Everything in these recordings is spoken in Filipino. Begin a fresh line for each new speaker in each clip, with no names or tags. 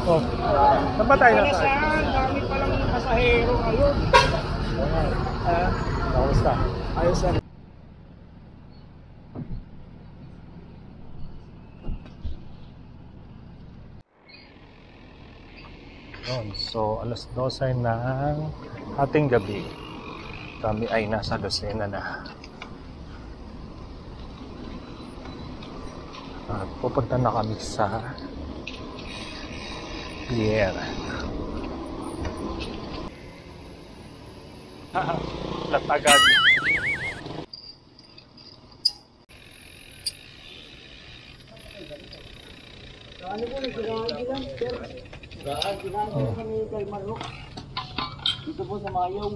Oh. Saan ba tayo na?
Saan? Dami palang pasahero ngayon.
Kamusta?
Ayos yan.
So, alas 12 ng ating gabi. Kami ay nasa Lucena na. At pupunta na kami sa pier. Latagad.
Ano po, nagkakagi lang, sir. Ginagawa kami kay Marok. Dito po sa Mayaw.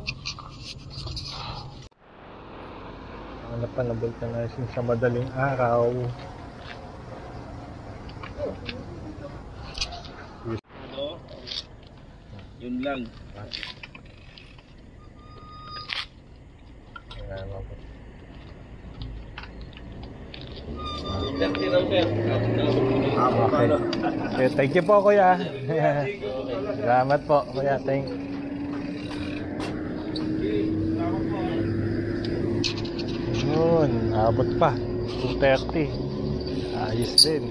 Napanabol ka na sa madaling araw.
Ano? Yun lang.
Okay, thank you po kuya. Salamat po kuya, thank you. Yun, abot pa 2:30. Ayos din.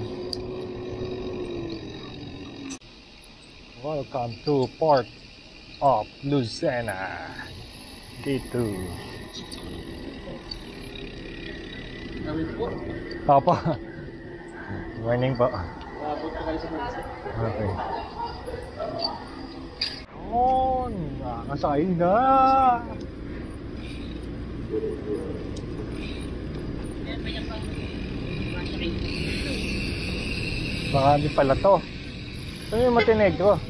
Welcome to Port of Lucena. Dito. Opo. Morning po. Okay. Oh, nakasakay na. Marami pala to. Ito yung Montenegro.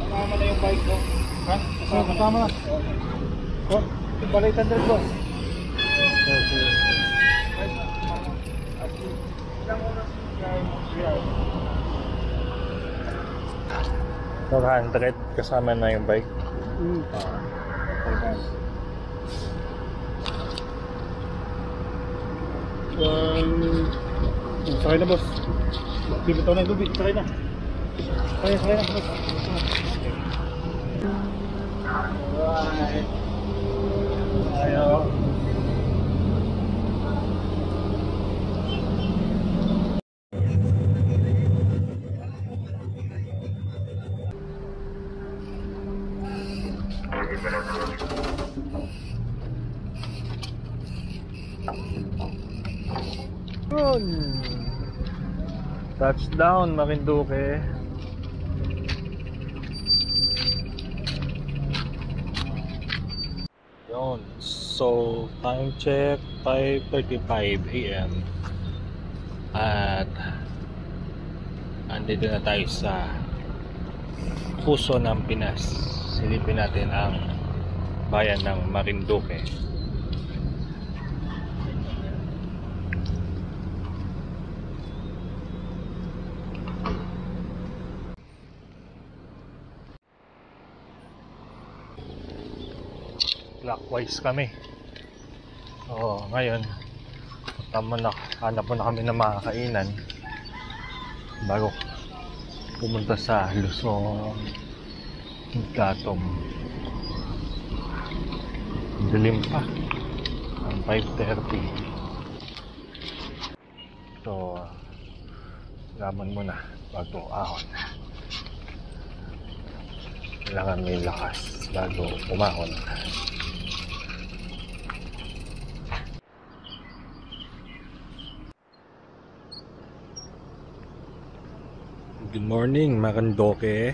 Kasama na yung bike ko.
Ha? Kasama na. Oh, balik 100 ko. So, 100 kasama na yung bike.
Sakay na boss. Bibitaw na yung tubig. Sakay na. Sakay na boss. Alright. Ayaw.
Yun. Touchdown Marinduque. Yun. So time check 5:35 AM. At andito na tayo sa puso ng Pinas. Silipin natin ang bayan ng Marinduque. Clockwise kami. So ngayon hanap mo na kami ng mga kainan bago pumunta sa Luzon, Gatong. Dilim pa ang 5:30. So laban muna bago ahon. Kailangan may lakas bago umahon. Good morning, Marinduque.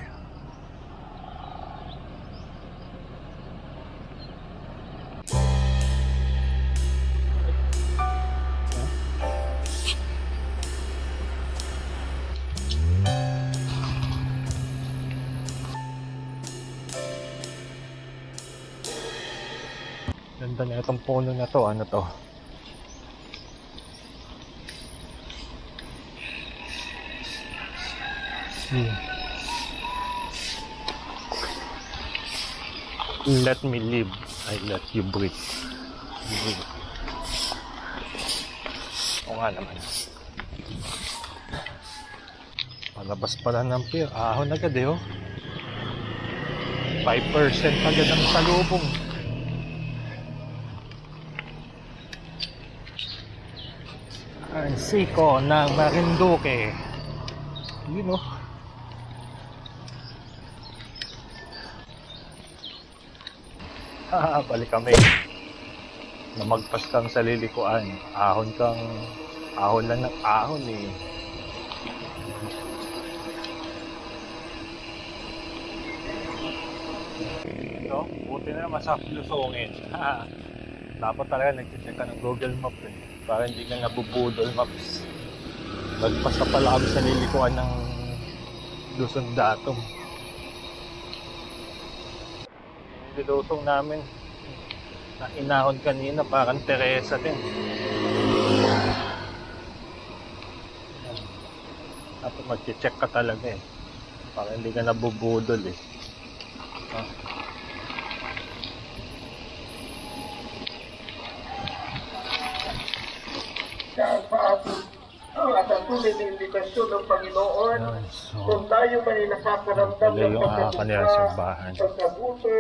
Ganda na itong puno na to. Ano to? Let me live, I let you breathe. Oo nga naman. Palabas pala ng pier. Ahon agad eh, oh. 5% agad ang salubong. Ang siko ng Marinduque. Yun, oh. Balik kami. Namagpas kang sa lilikuan. Ahon lang ng ahon eh. No? Buti na naman sa lusungin. Dapat talaga nag-check ka ng Google Map eh. Para hindi ka nabubudol maps. Magpas na pala kami sa lilikuan ng Luzon Datum. Nilusong namin na inahon kanina, parang Teresa din. Dapat mag-check ka talaga eh, para hindi ka nabubudol eh.
Sa atin ang atatuloy na indikasyon ng Panginoon kung tayo man ay nakakaramdam ng pagkabuka, pagkabuto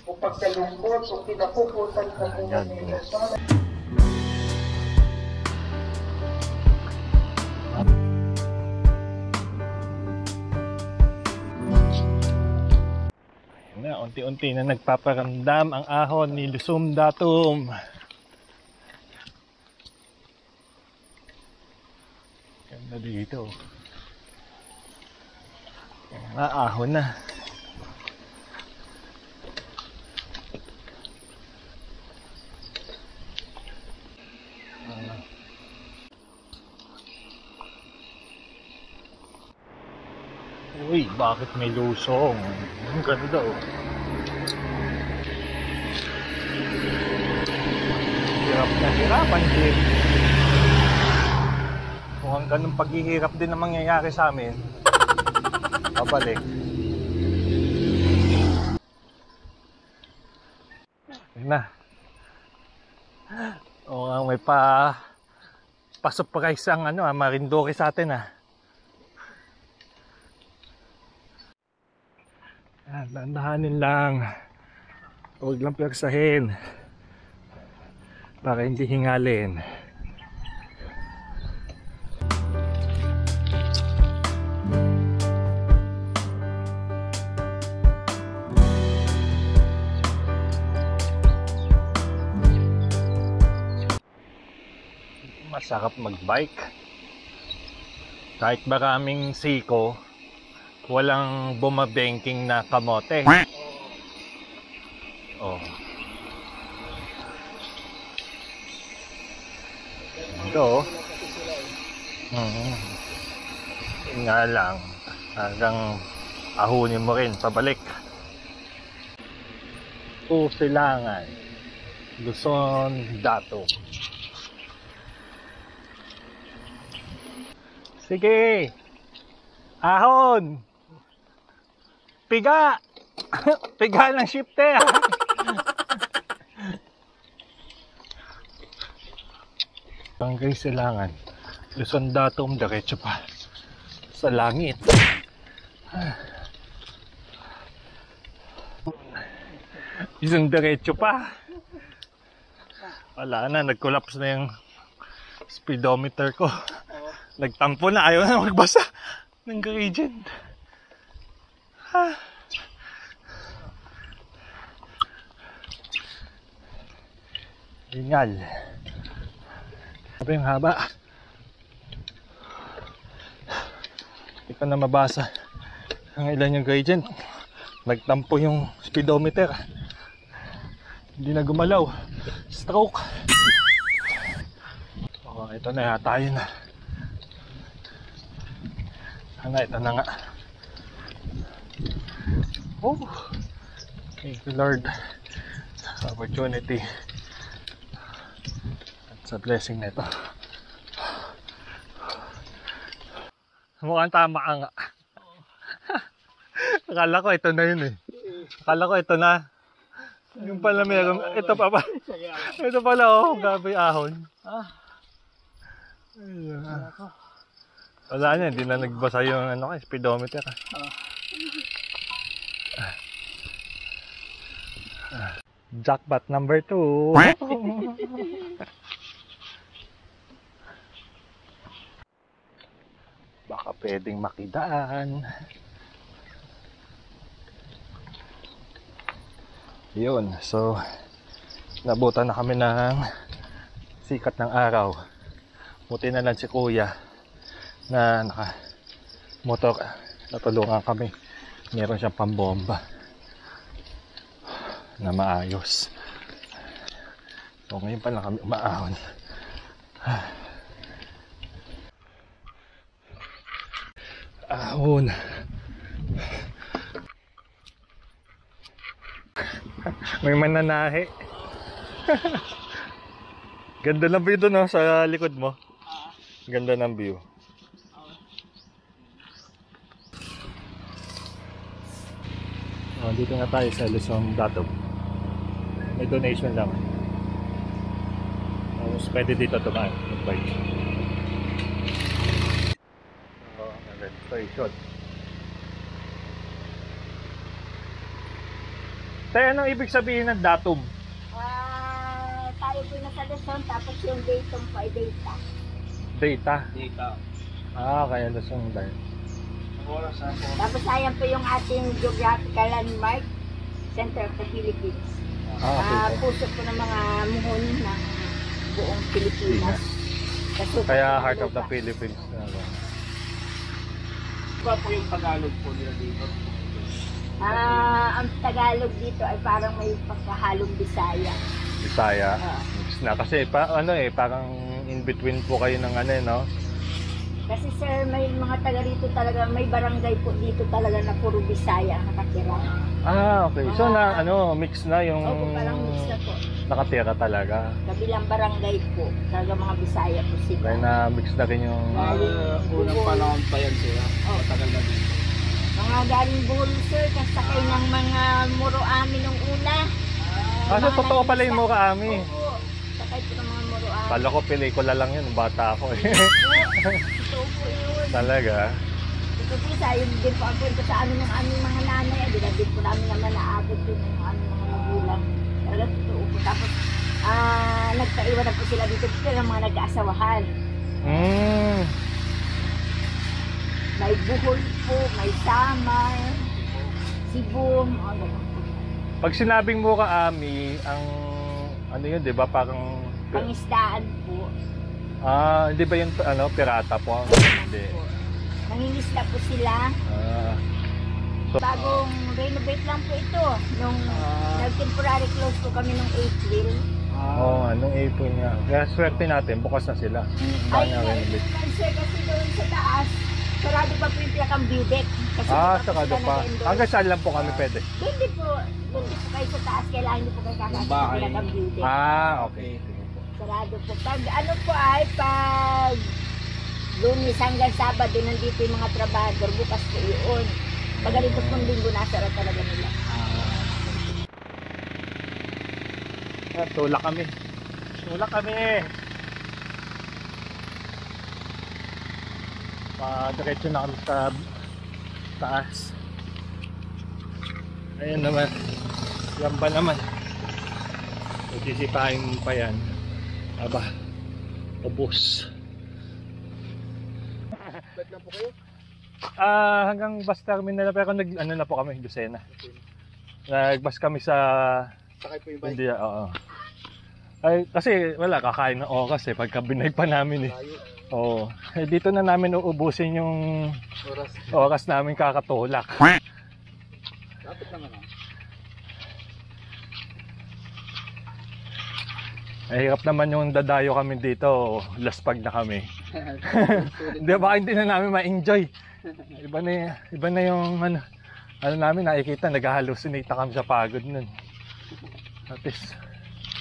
o pagkalungkot o kinapuputan sa buhay nila.
Unti-unti na nagpaparamdam ang ahon ni Luzon Datum. Ganda dito. Ahon na. Uy, bakit may lusong? Ang ganda oh. Hirap na hirapan din. Kung ang ganun paghihirap din ang mangyayari sa amin, babalik. Ayun na. Oo nga, may pa-surprise ang Marinduque sa atin ah. Dahan-dahanin lang. Huwag lang piyagsahin para hindi hingalin. Masarap magbike. Kahit maraming siko, walang bumabengking na kamote. Oh. Ito. Nga lang, hanggang ahunin mo rin pabalik. Silangan, Luzon Datum. Sige, ahon, piga, piga ng shifter. Barangay Silangan, Luzon Datum, diretso pa sa langit. Isang diretso pa. Wala na, nag-collapse na yung speedometer ko. Nagtampo na, ayaw na magbasa ng gradient. Lingal. Sabi yung haba. Hindi pa na mabasa ang ilan yung gradient. Nagtampo yung speedometer. Hindi na gumalaw. Stroke. Oh, ito na yata yun. Ito na nga. Oh, thank you Lord sa opportunity at sa blessing na ito. Mukhang tama ka nga. Akala ko ito na yun eh. Akala ko ito na. Yung pala meron. Ito pa ba? Ito pala oh, gabi ahon. Wala niya, hindi na nagbasa yung ano, speedometer. Jackpot number 2. Baka pwedeng makidaan. Yun, so nabutan na kami ng sikat ng araw. Buti na lang si kuya na naka motor, natulungan kami. Meron siyang pambomba na maayos. So ngayon pa lang kami umaahon. Ahon. May mananahe. Ganda ng view doon, no, sa likod mo. Ganda ng view. Oh, dito na tayo sa Luzon, Datog. May donation lang. Tapos pwede dito tumaan. Mag-bike. Oh, registration. Tayo, anong ibig sabihin ng datum?
Tayo po nasa Luzon, tapos yung datum po ay data.
Data?
Data.
Kaya Luzon dahil.
Tapos ayan po yung ating geographical landmark, Center of the Philippines.
Okay.
Puso po ng mga muhon ng buong Pilipinas.
Kaya Heart of the Philippines.
Iba po yung Tagalog po nila dito.
Ang Tagalog dito ay parang may pagkahalong Bisaya.
Bisaya. Mix na kasi parang in between po kayo ng ano, no?
Kasi sir, may mga taga rito talaga, may barangay po dito talaga na puro Bisaya ang nakatira.
Okay. So mix na yung
Opo, parang mix na po.
nakatira talaga.
Kabilang barangay po, talaga mga Bisaya po sila.
Kaya na mix na rin yung
Unang panahon pa yan sila. Matagal na dito.
Mga galing Bohol sir, kasakay ng mga Moroami nung una.
so totoo pala yung Moroami.
Opo, sakay po ng mga Moroami.
Kala ko pelikula lang yun, bata ako eh.
Ito po yun.
Talaga.
Ito po isa, yun din po ang kwento sa amin ng aming mga nanay. Din po namin naman naabot yun ng aming mga magulang. Talaga totoo po. Tapos, nagkaiwan na po sila dito. Sila ng mga nag-aasawahan. May Bohol po, may Samar, Sibum,
Pag sinabing Moroami, ang ano yun, di ba? Parang
pangisdaan po.
hindi ba yung pirata po? Hindi.
Nangingisda po sila.
So,
Bagong renovate lang po ito. Nung nag-temporary close po kami nung April.
nung April nga. Kaya swerte natin, bukas na sila.
Ay, sir, kasi doon sa taas, sarado pa po yung pinakang view deck. Kasi
sarado pa. Hanggang saan lang po kami pwede?
Doon din po kayo sa taas, kailangan din po kayo kakasya sa pinakang view deck.
Okay.
Sarado po. Pag pag Lunes hanggang Sabado, nandito yung mga trabador, bukas po yun. Pag ganito pong linggo, nasara talaga nila.
Tulak kami. Tulak kami. Diretso na kami sa taas. Ayan naman. Lamba naman. Sisipain pa yan. Aba. Ubus.
Ba't na po kayo?
Hanggang bus terminal pero na po kami, Lucena. Nag-bus kami sa
Sakay po yung bike.
India, oo. Ay, kasi wala, kakain ng oras pagka binay pa namin Oo. Dito na namin uubusin yung oras namin kakatulak.
Dapat naman
Hirap naman yung dadayo kami dito, laspag na kami. Hindi, baka hindi na namin ma-enjoy. Iba na yung ano namin, nakikita, nag-hallucinate na kami sa pagod nun. At least,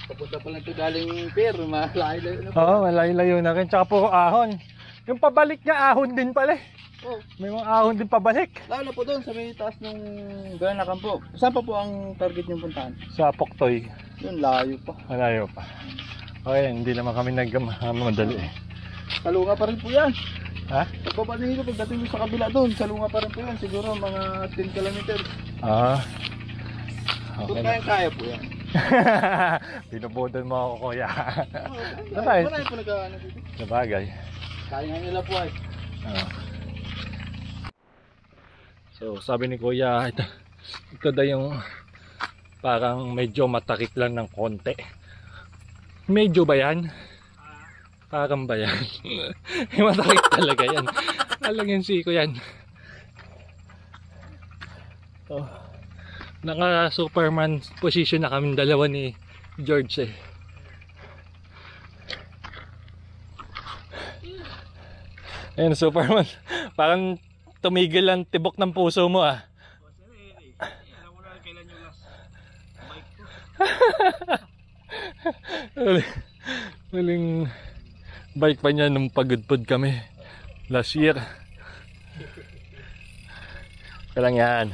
papunta pa lang ito galing pier, malayo-layo na po.
malayo-layo na rin. Tsaka puro ahon. Yung pabalik niya, ahon din pala.
Oh.
May mga ahon din pabalik.
Lalo po doon sa may taas ng Ganakan po. Saan pa po ang target niyong puntahan?
Sa Poktoy.
Yun, layo pa.
Malayo pa. Okay, hindi naman kami nagmadali eh.
Salunga pa rin po yan.
Ha?
Pagbaba nito, pagdating mo sa kabila doon, salunga pa rin po yan. Siguro mga 10 kilometers.
Ah.
Kung
Okay.
kaya po yan.
Binubudol mo ako, kuya.
Marami po nag-ano dito.
Sabagay.
Kaya nga nila po ay.
Ah. So, sabi ni kuya, ito daw yung parang medyo matakik lang ng konti. Medyo ba yan? Parang ba yan? Matakik talaga yan. Alang yung siko yan. Oh. Naka Superman position na kami dalawa ni George eh. Ayun, Superman. Parang tumigil ang tibok ng puso mo ah. Huling bike pa niya nung pagudpod kami last year. Kaya lang yan.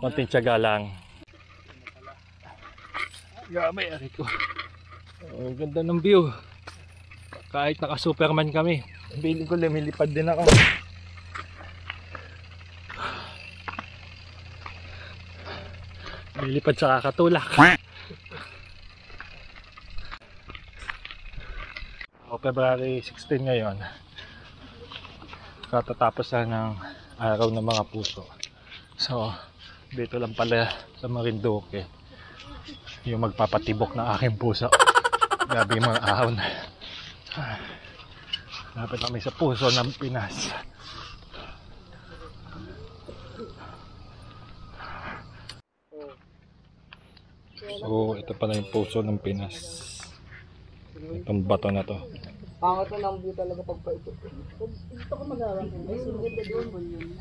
Konting tiyaga lang. Grabe, ari ko. Oh, ganda ng view. Kahit naka Superman kami. Feeling ko lumilipad din ako. Lumilipad sa kakatulak. February 16 ngayon. Katatapos na ng araw ng mga puso. So, dito lang pala sa Marinduque yung magpapatibok ng aking puso. Grabe yung mga ahon. Lapit kami sa puso ng Pinas. So, ito pala yung puso ng Pinas. Itong bato na to.
Pangat na lang view talaga pag paikot. Gusto ko mag-aarang. May sunod na doon mo yun.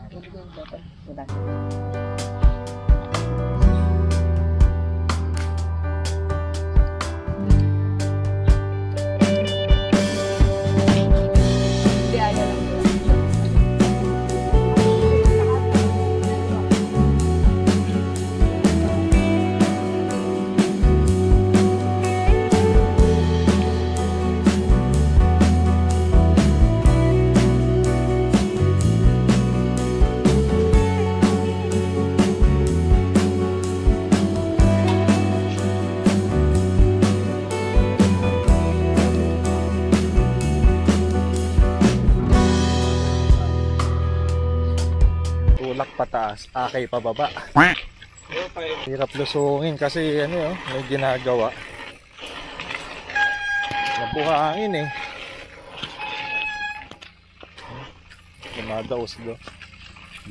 Tulak pataas, akay pababa. Hirap lusungin kasi ano yun, may ginagawa. Nabuhangin eh. Dumadaos do.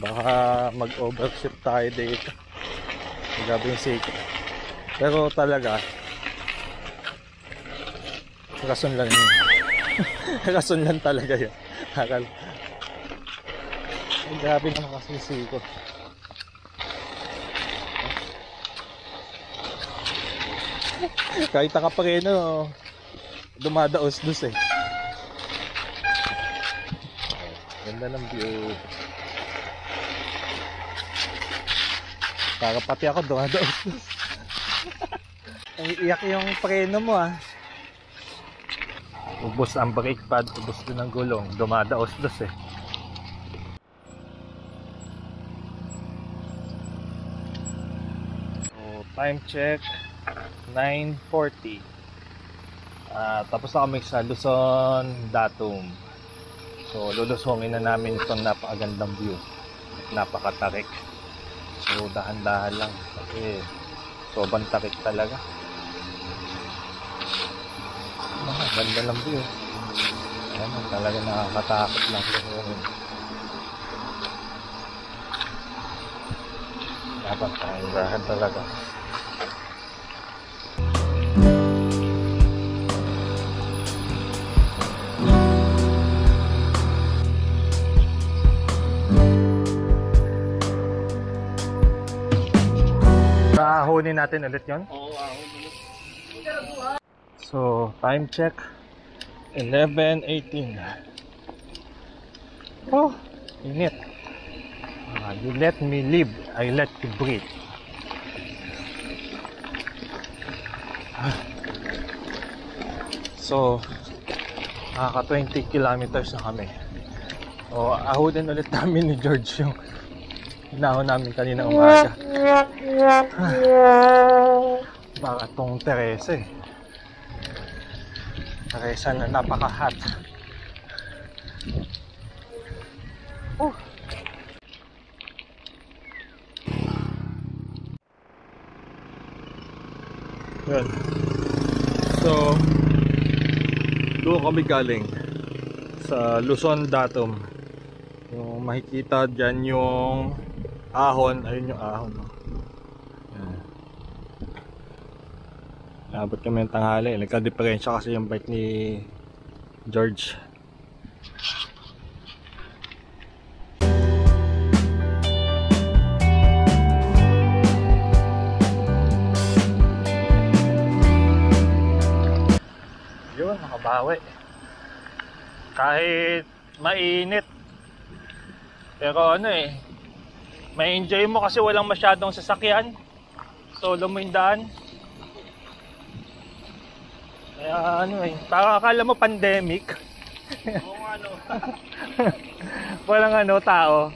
Baka mag-overshoot tayo dito. Grabe yung siko. Pero talaga, rason lang yun. Rason lang talaga yun. Akal. Ay, grabe naman kasi siko. Kahit nakapareno, dumadaos-dos eh. Ganda ng view. Para pati ako dumadaos-dos. Ang iyak yung preno mo ah. Ubos ang brake pad, ubos din ang gulong, dumadaos-dos eh. Time check 9:40. Tapos na kami sa Luzon Datum. So lulusongin na namin itong napakagandang view. Napakatarik. So dahan-dahan lang kasi sobrang tarik talaga. Ganda ng view. Ayan, talaga nakakatakot lang lusongin. Dapat dahan talaga. Ahunin natin ulit yun?
Oo,
So, time check 11:18. Oh, Init. You let me live, I let you breathe. So, nakaka 20 kilometers na kami. O, ahotin ulit namin ni George yung hinahon namin kanina umaga. Baka tong Teresa eh. Teresa na napaka-hot. Yun. So, doon kami galing sa Luzon Datum. Yung makikita dyan yung ahon. Ayun yung ahon. Yan. Nabot kami ng tanghali. Nagka-diferensya kasi yung bike ni George. Yun, nakabawi. Kahit mainit, pero ano eh, may enjoy mo kasi walang masyadong sasakyan. Solo mo yung daan. Kaya ano eh, parang akala mo pandemic. Oo ano. Walang ano, tao.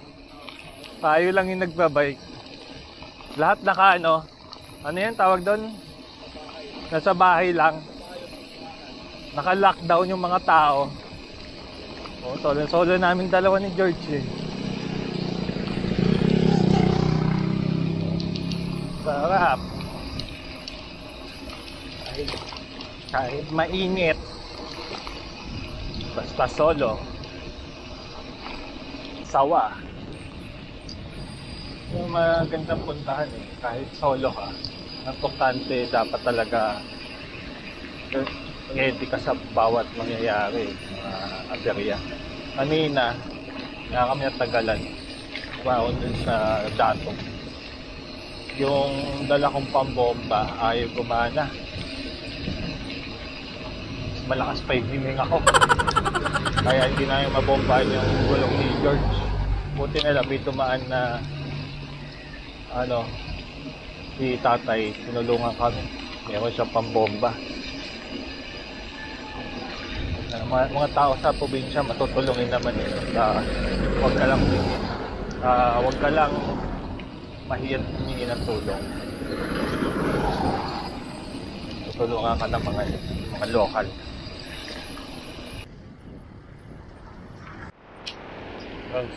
Tayo lang yung nagbabike. Lahat naka ano yan tawag doon? Nasa bahay lang. Naka-lockdown yung mga tao. O, solo namin dalawa ni George eh. Sarap. Kahit mainit, basta solo, sawa. Yung magandang puntahan eh, kahit solo ka, importante dapat talaga ready ka sa bawat mangyayari, mga aberya. Kanina, kaya kami natagalan, baon dun sa Datum. Yung dala kong pambomba, ayaw gumana. Malakas pa yung himing ako. Kaya hindi na yung mabombahan yung gulong ni George. Buti na lang, may tumaan na si tatay, tinulungan kami. Meron siyang pambomba. Mga tao sa probinsya matutulungin naman eh. Wag ka lang mahirap humingi ng tulong. Tutulungan ka ng mga lokal.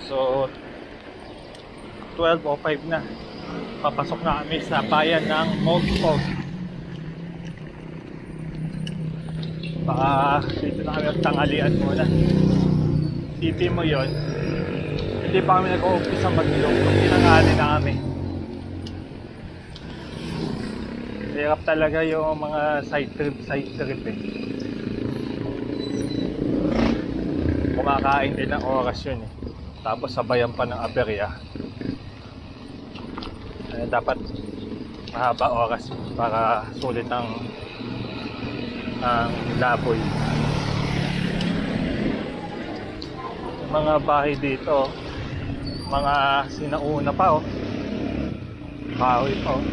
So 12:05 na. Papasok na kami sa bayan ng Mogpog. Baka dito na kami tanghalian muna. City mo yon. Hindi pa kami nag-o-umpisa mag-ilong. Tinanghali na kami. Hirap talaga yung mga side trip eh. Kumakain din ng oras yun eh. Tapos sabayan pa ng aberya. Dapat mahaba oras para sulit ang laboy. Yung mga bahay dito, mga sinauna pa oh. Kahoy pa oh.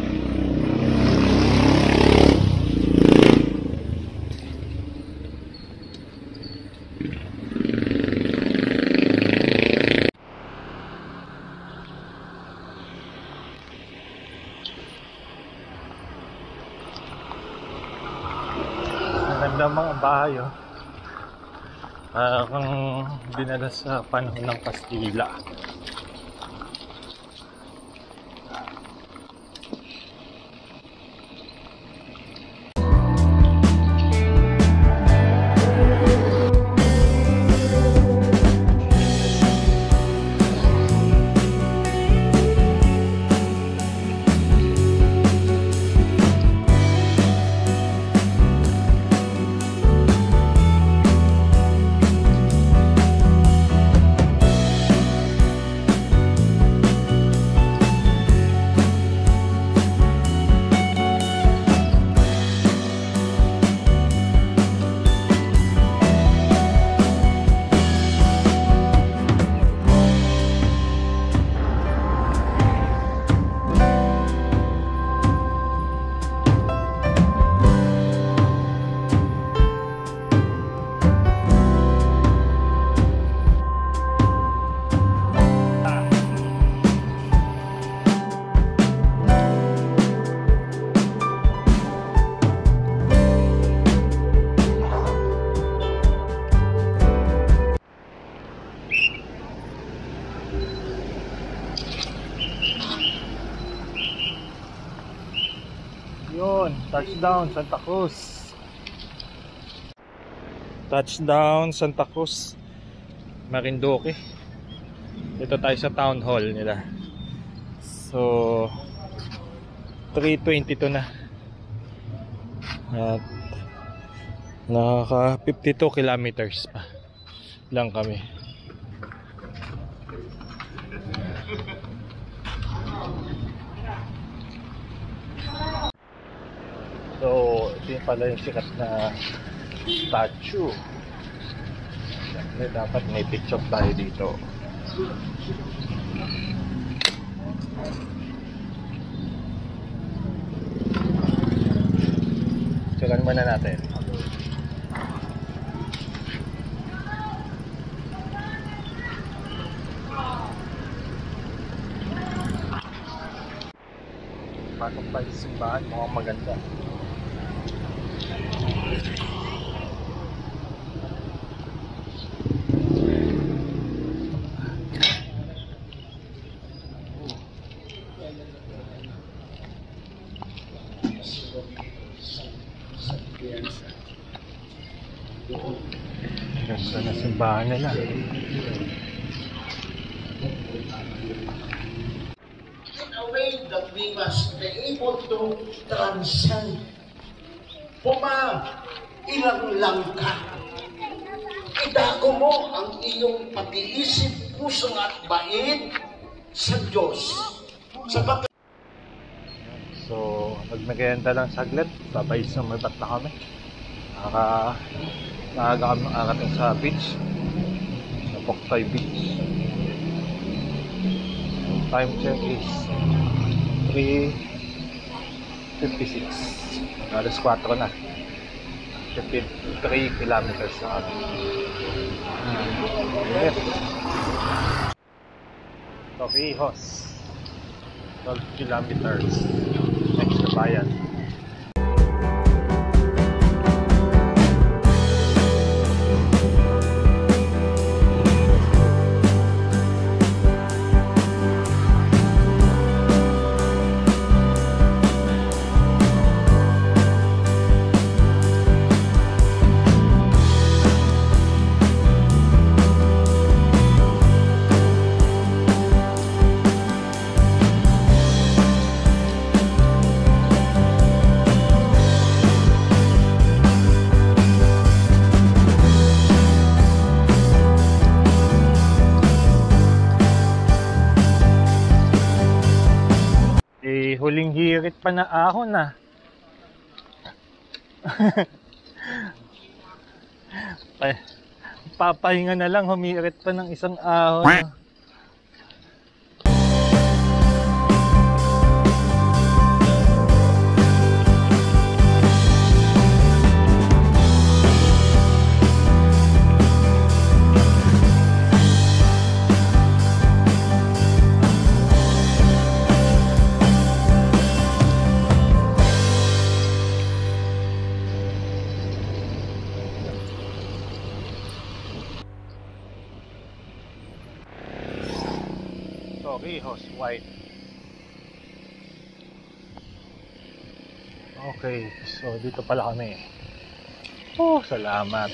Maganda mga bahay oh. Kung dinala sa panahon ng Kastila. Yun, touchdown Santa Cruz. Touchdown Santa Cruz, Marinduque. Dito tayo sa town hall nila. So 3:22 na. At nakaka 52 kilometers pa lang kami. So ito yung pala yung sikat na statue. Dapat may picture tayo dito. Tsagan muna natin. Pasok tayo sa simbahan, mukhang maganda. Ganda na simbahan nila.
In a way that we must be able to transcend. Ilang langka. Idako mo ang iyong pag-iisip, puso at bait sa Diyos.
So, nagmerienda lang saglit. Babay sa Merbat na kami. Naaga kami makarating sa beach. Sa Poktoy Beach. Time check is 3:56. Alas 4 na. 53 kilometers na kami. Yes. Torrijos. 12 kilometers. Next na bayan. Huling hirit pa na ahon na. Papahinga na lang, humirit pa ng isang ahon. Torrijos White. Okay, so dito pala kami. Oh, salamat.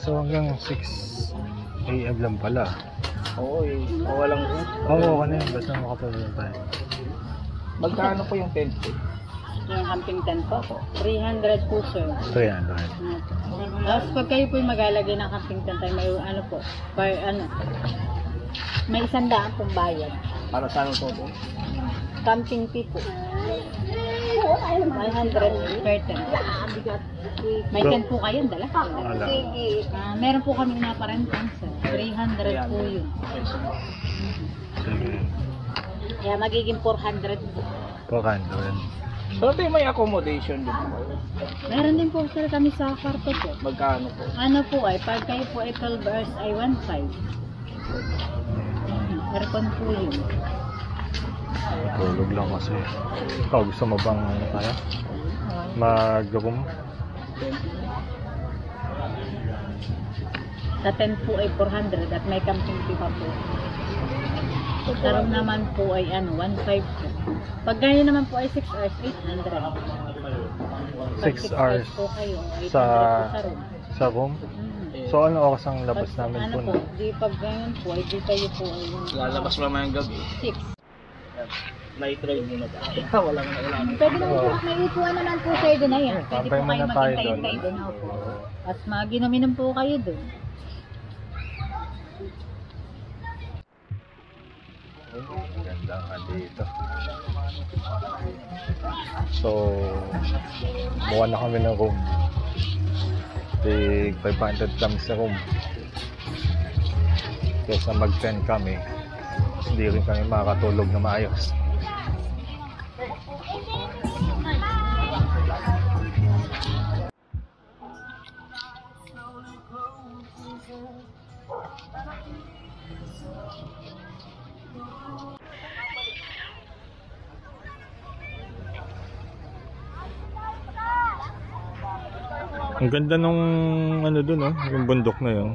So hanggang 6 AM lang pala.
Oo, walang
Oo, ano yun, basta makapagod tayo.
Magkano po yung tent?
Yung camping tent po, 300 po sir.
300.
Tapos pag kayo po yung maglalagay ng camping tent, ay may ano po, may 100 pong bayad.
Para sa ano po?
Camping fee po. 100 per tent. May tent po kayo, dala. Meron po kami naparentan sir. 300 po yun.
Sige.
Kaya magiging 400 po.
400.
So ito yung may accommodation din po.
Meron din po sir kami sa kwarto po.
Magkano po?
Ano po ay, pag kayo po ay 12 hours ay 1.5. Aircon po yun.
Tulog lang kasi. Ikaw, gusto mo bang ano, mag-room?
Sa 10 po ay 400 at may camping fee pa po. Sa room naman po ay ano, 1.5 po. Pag ganyan naman po ay 6 hours, 800. Pag
6 hours
po kayo, 800
sa
po sa room.
sa room? So ano oras ang labas
Pag,
namin
ano
po?
po, di pag ganyan po, ay di kayo po ay
Lalabas mo naman yung gabi.
6.
Night ride muna ba? Wala na wala.
Pwede naman po, may upuan naman po kayo doon ayan. Pwede
Tambay
po kayo
muna tayo doon.
maghintay-hintay doon. Opo. At maginom-inom po kayo doon.
Ganda nga dito. So, buwan na kami ng room. Tig 500 kami sa room. Kesa mag-10 kami, hindi rin kami makakatulog na maayos. Ang ganda nung ano dun, oh, yung bundok na yun.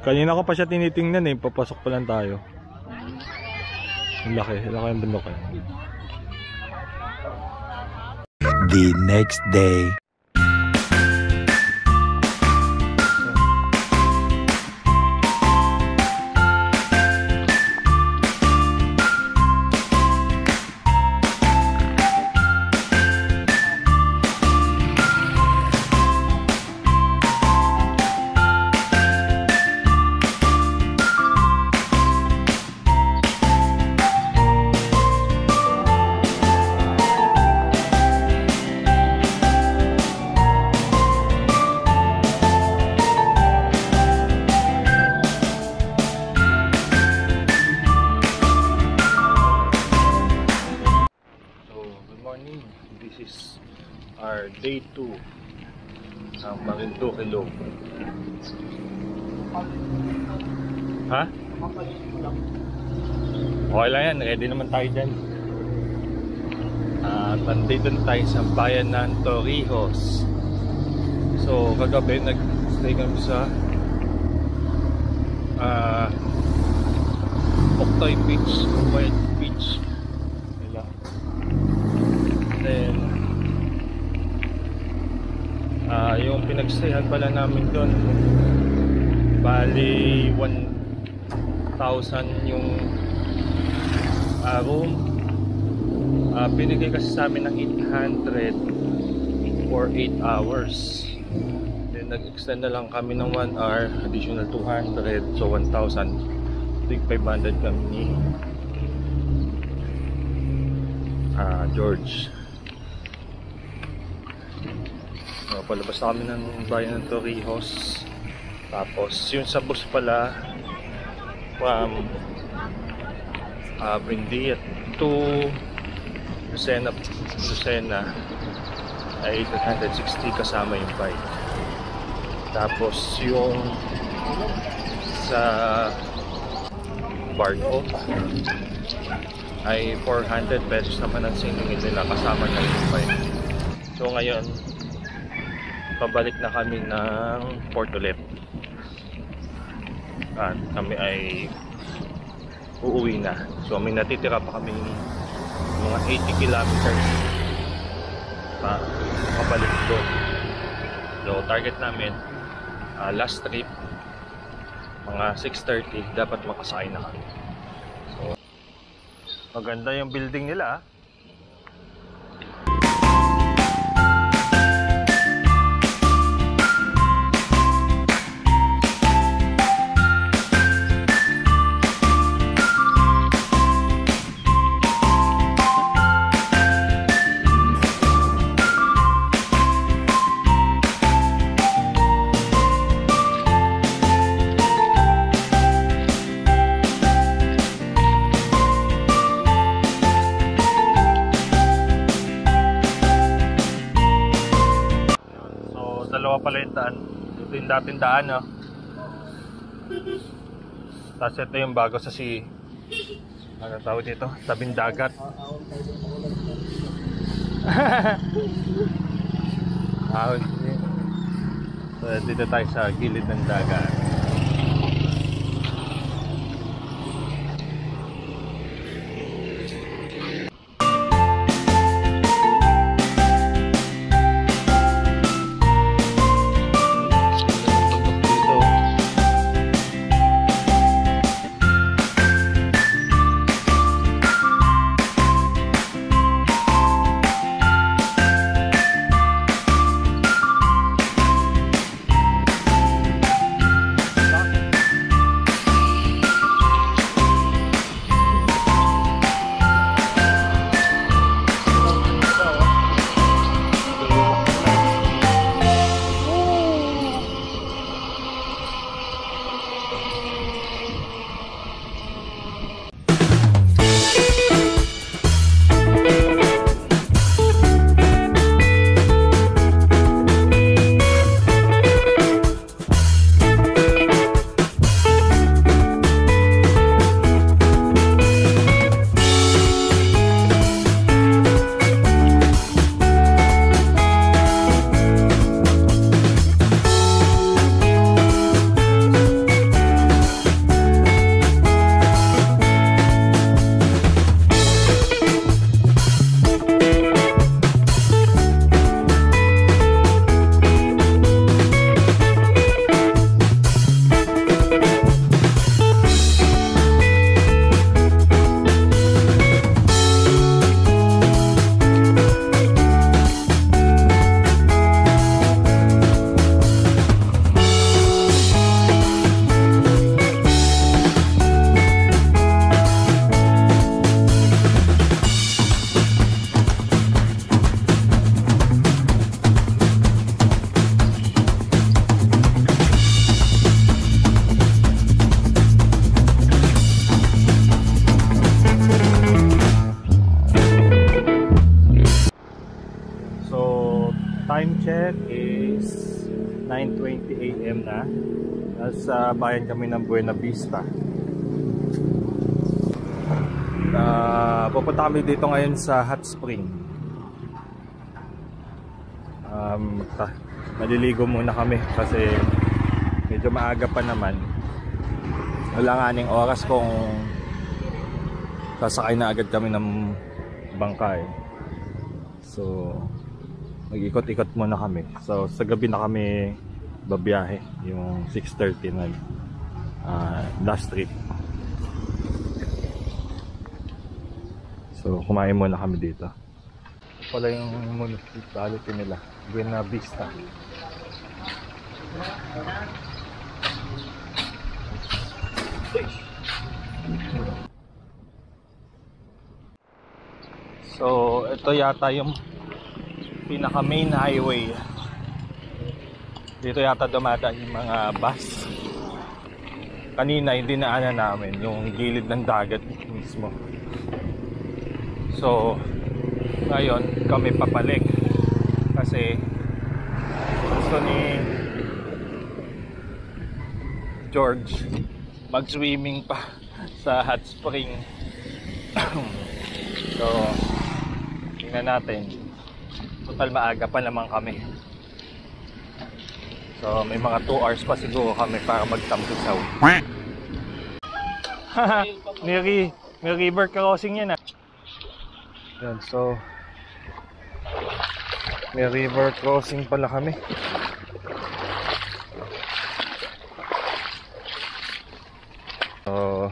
Kanina ko pa siya tinitingnan eh, papasok pa lang tayo. Ang laki yung bundok eh.
The next day.
This is our day 2 ng Marinduque Loop. Ha? Okay lang yan, ready naman tayo dyan. At nandito na tayo sa bayan ng Torrijos. So kagabi nag-stay kami sa Octoy Beach, White Beach. Then yung pinagstayhan pala namin doon, bali 1,000 yung room. Binigay kasi sa amin ng 800 for 8 hours. Then nag-extend na lang kami ng 1 hour, additional 200, so 1,000. Tig 500 kami ni George. So, palabas na kami ng bayan ng Torrijos. Tapos yung sa bus pala from Buendia to Lucena ay 860 kasama yung bike. Tapos yung sa barko ay 400 pesos naman ang siningil nila kasama na yung bike. So ngayon pabalik na kami ng Port ulit at kami ay uuwi na. So may natitira pa kami mga 80 kilometers pa pabalik doon. So target namin last trip mga 6:30 dapat makasakay na kami. So maganda yung building nila. dalawa pala yung daan. Ito yung dating daan, no? Tapos ito yung bago sa ano tawag dito? Tabing dagat. Ahon. So, dito tayo sa gilid ng dagat. Time check is 9:20 AM na. Nasa bayan kami ng Buena Vista. Pupunta kami dito ngayon sa Hot Spring. Maliligo muna kami kasi medyo maaga pa naman. Wala nga aning oras kung sasakay na agad kami ng bangkay. So mag-ikot-ikot muna kami. So sa gabi na kami babiyahe, yung 6:30 na last trip. So kumain muna kami dito. Ito pala yung municipality nila, Buena Vista. So ito yata yung pinaka main highway. Dito yata dumadaan yung mga bus. Kanina hindi naanan namin yung gilid ng dagat mismo. So ngayon kami papalik kasi gusto ni George mag-swimming pa sa hot spring. So tingnan natin. Total maaga pa naman kami. So may mga 2 hours pa siguro kami para magtampisaw. may river crossing yan ah. Yan, so may river crossing pala kami. So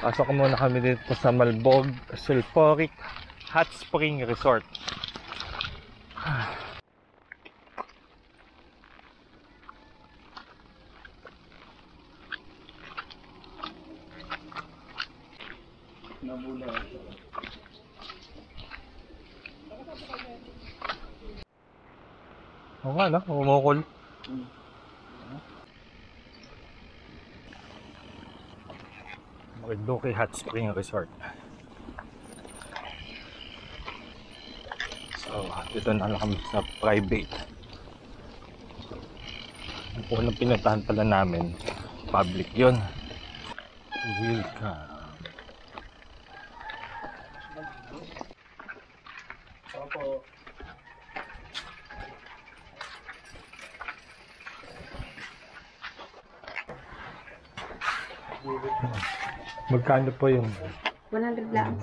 pasok muna kami dito sa Malbog Sulphuric Hot Spring Resort. Oo nga no, umukol. Marinduque Hot Spring Resort. So, dito na lang kami sa private. Yung unang pinuntahan pala namin, public yun. Welcome. Magkano po yung
100 lang.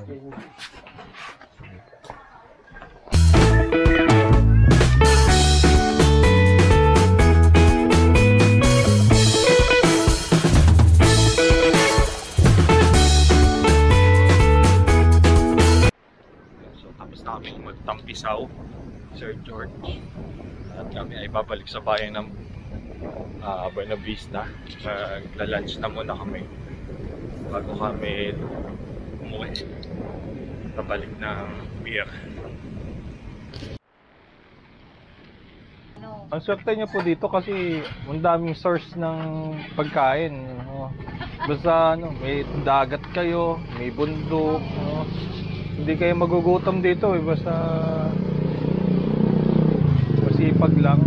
So tapos na kami magtampisaw, Sir George. At kami ay babalik sa bayan ng Buena Vista. Magla-lunch na muna kami bago kami umuwi. Pabalik ng pier. Ang swerte niyo po dito kasi ang daming source ng pagkain. Basta may dagat kayo, may bundok. Hindi kayo magugutom dito basta masipag lang.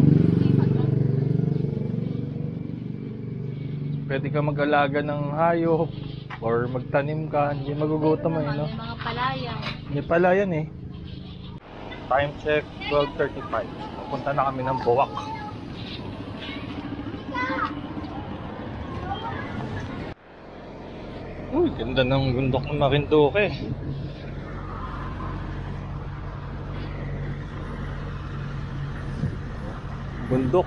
Pwede ka mag-alaga ng hayop or magtanim ka, hindi magugutom no?
May mga palayan.
May palayan Time check, 12:35. Pupunta na kami ng Buwak. Uy, ganda ng bundok ng Marinduque. Bundok.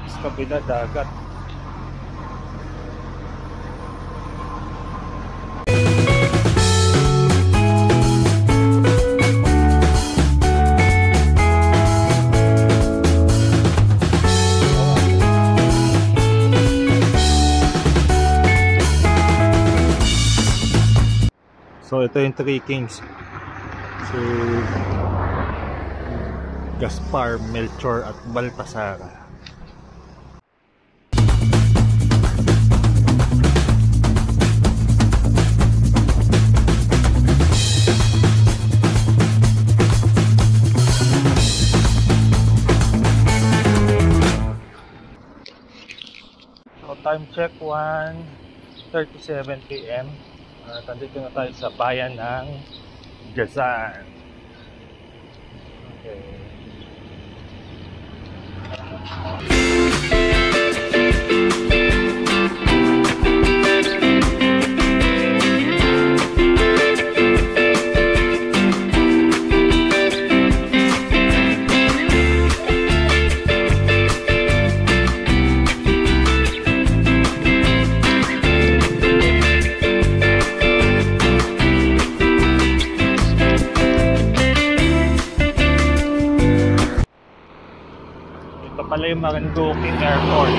Sa kabila, dagat. So ito yung Three Kings. Si Gaspar, Melchor at Baltasar. So time check 1:37 PM. Nandito na tayo sa bayan ng Gazan. Okay. Pala yung Marinduque Airport.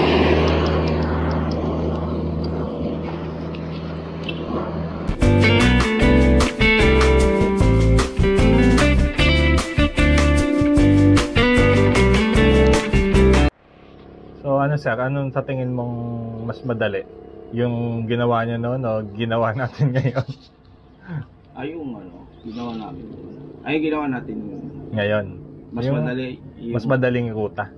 So ano sir, anong sa tingin mong mas madali? Yung ginawa niya noon o ginawa natin ngayon?
Ay, yung ginawa namin. Ay, ginawa natin
ngayon.
Mas
yung
madali.
Mas madaling ruta.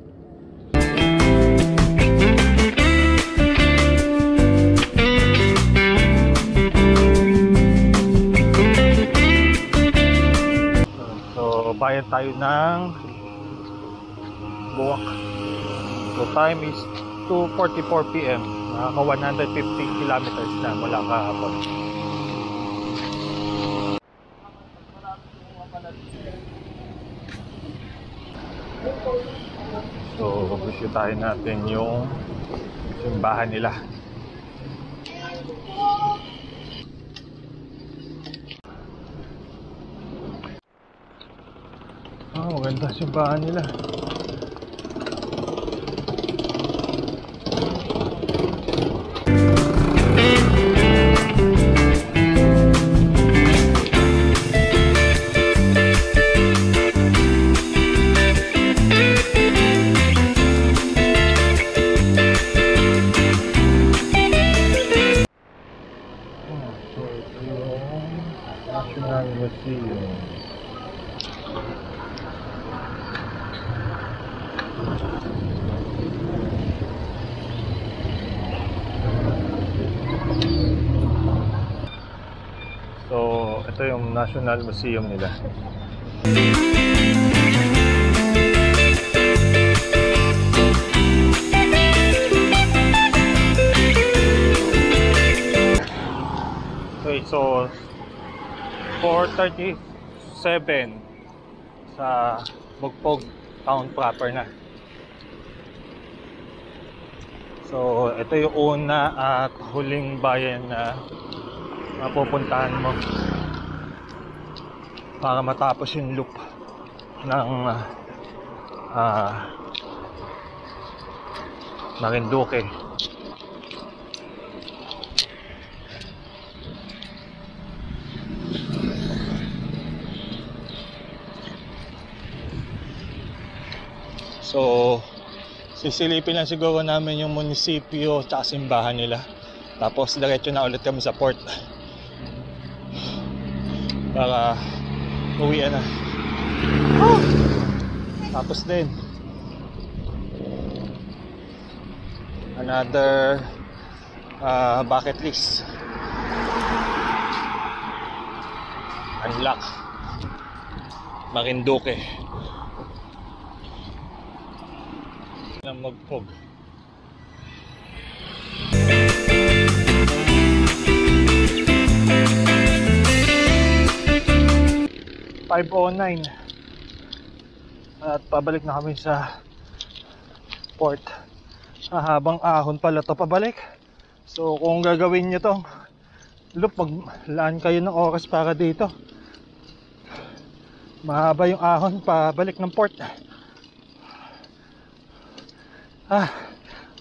So, bayad tayo ng Buwak. So, time is 2:44 PM. Nakaka 150 kilometers na mula kahapon. So, bisitahin natin yung simbahan nila. Maganda simbahan nila. National Museum. Ito yung National Museum nila. Okay, so 4:37 sa Bugpog town proper na. So ito yung una at huling bayan na mapupuntahan mo para matapos yung loop ng Marinduque. So, sisilipin lang siguro namin yung munisipyo at simbahan nila. Tapos, diretso na ulit kami sa port. Para uwian na. Tapos din, another bucket list. Unlock Marinduque ng Magpog. At pabalik na kami sa port. Habang ahon pala to pabalik. So kung gagawin nyo tong loop, maglaan kayo ng oras para dito. Mahaba yung ahon pabalik ng port.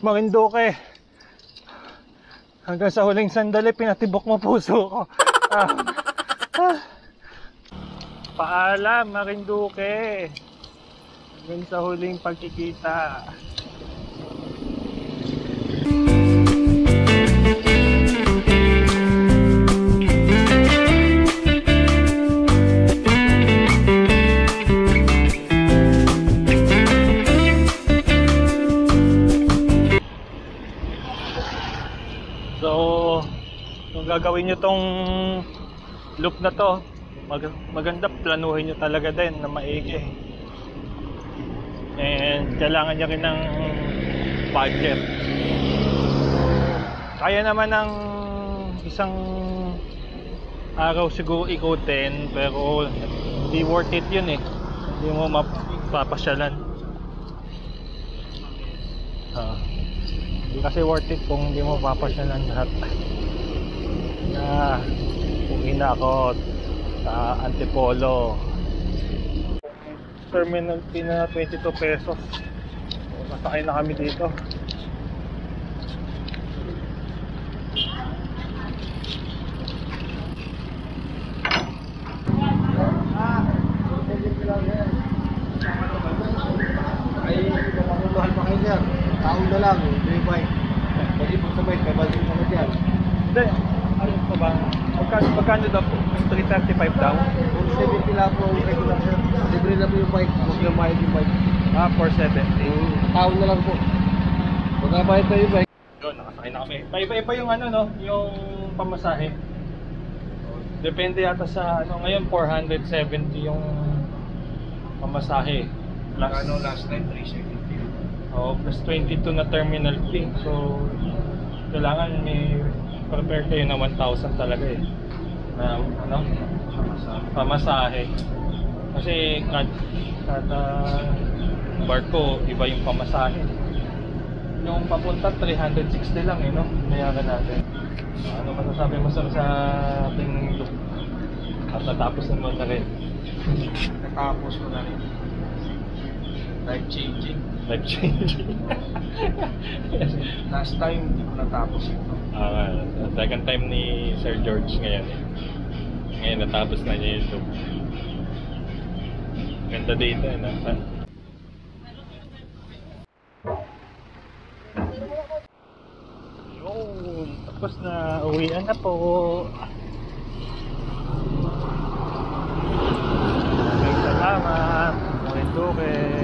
Marinduque. Hanggang sa huling sandali pinatibok mo puso ko. Paalam Marinduque. Hanggang sa huling pagkikita. So, kung gagawin nyo tong loop na to, maganda planuhin nyo talaga din na maigi. And kailangan nyo rin ng budget. Kaya naman ng isang araw siguro ikutin, pero hindi worth it yun eh. Hindi mo mapapasyalan. Hindi kasi worth it kung hindi mo papasyalan lahat. Uwi na ako sa Antipolo. Terminal fee na 22 pesos. So, masakay na kami dito.
Ay, mamamuluhan pa kayo dyan. Tao na lang, may bike. Pwede po sa bike, may balik mo na dyan.
Hindi, ano pa ba? Magkano daw po? 335 daw?
470 lang po, regular sir. Libre na po yung bike, huwag lang bayad yung bike.
470.
Tao na lang po. Magkabayad pa yung bike.
Yun, nakasakay na kami. Iba-iba yung ano, no? Yung pamasahe. Depende yata sa ano, ngayon 470 yung pamasahe. Plus,
last time? 370.
plus 22 na terminal fee. So, kailangan may prepare kayo na 1,000 talaga eh. Na ano? Pamasahe. Kasi kada barko iba yung pamasahe. Yung papunta 360 lang eh, no? Mayagan natin. Ano masasabi mo sa ating loop? At natapos naman na rin.
Natapos ko na rin. Life changing.
Life changing.
Last time, hindi ko natapos ito.
Second time ni Sir George ngayon eh. Ngayon natapos na niya yung loop. Ganda dito eh, no? Yun, tapos na, uwian na po. Salamat, Marinduque.